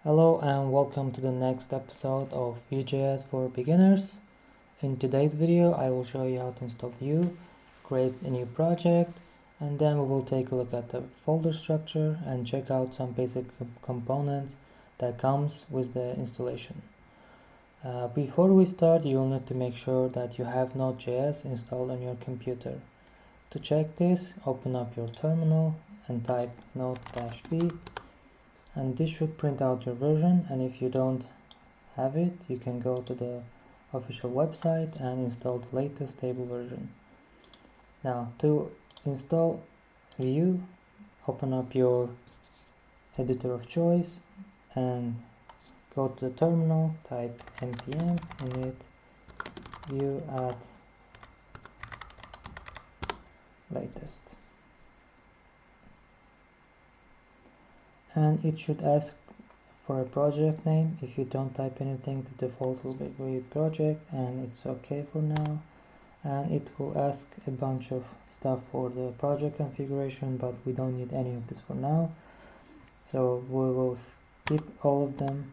Hello and welcome to the next episode of Vue.js for beginners. In today's video I will show you how to install Vue, create a new project, and then we will take a look at the folder structure and check out some basic components that comes with the installation. Before we start, you will need to make sure that you have Node.js installed on your computer. To check this, open up your terminal and type node-v, and this should print out your version, and if you don't have it, you can go to the official website and install the latest stable version. Now, to install Vue, open up your editor of choice and go to the terminal, type npm init vue add latest, and it should ask for a project name. If you don't type anything, the default will be Vue project, and it's okay for now. And it will ask a bunch of stuff for the project configuration, but we don't need any of this for now, so we will skip all of them.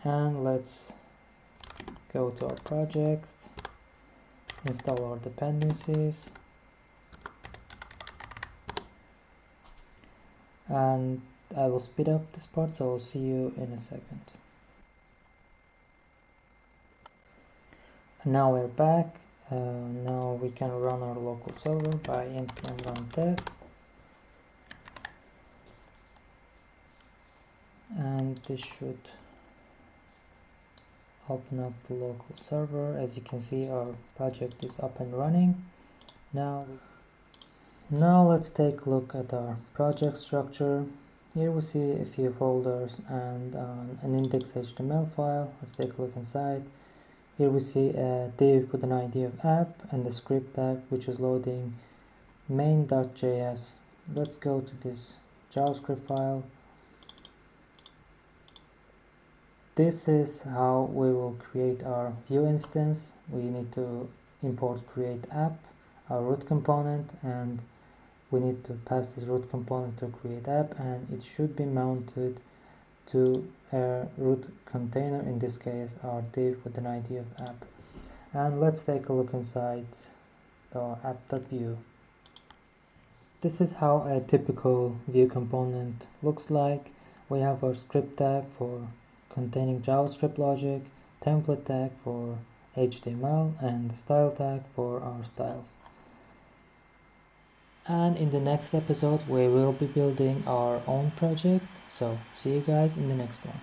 And let's go to our project, install our dependencies, and I will speed up this part, so I'll see you in a second. Now we're back. Now we can run our local server by npm run dev, and this should open up the local server. As you can see, our project is up and running. Now let's take a look at our project structure. Here we see a few folders and an index.html file. Let's take a look inside. Here we see a div with an ID of app and the script tag which is loading main.js. Let's go to this JavaScript file. This is how we will create our Vue instance. We need to import create app, our root component, and we need to pass this root component to create app, and it should be mounted to a root container, in this case our div with an ID of app. And let's take a look inside the app.vue. This is how a typical Vue component looks like. We have our script tag for containing JavaScript logic, template tag for HTML, and the style tag for our styles. And in the next episode we will be building our own project, so see you guys in the next one.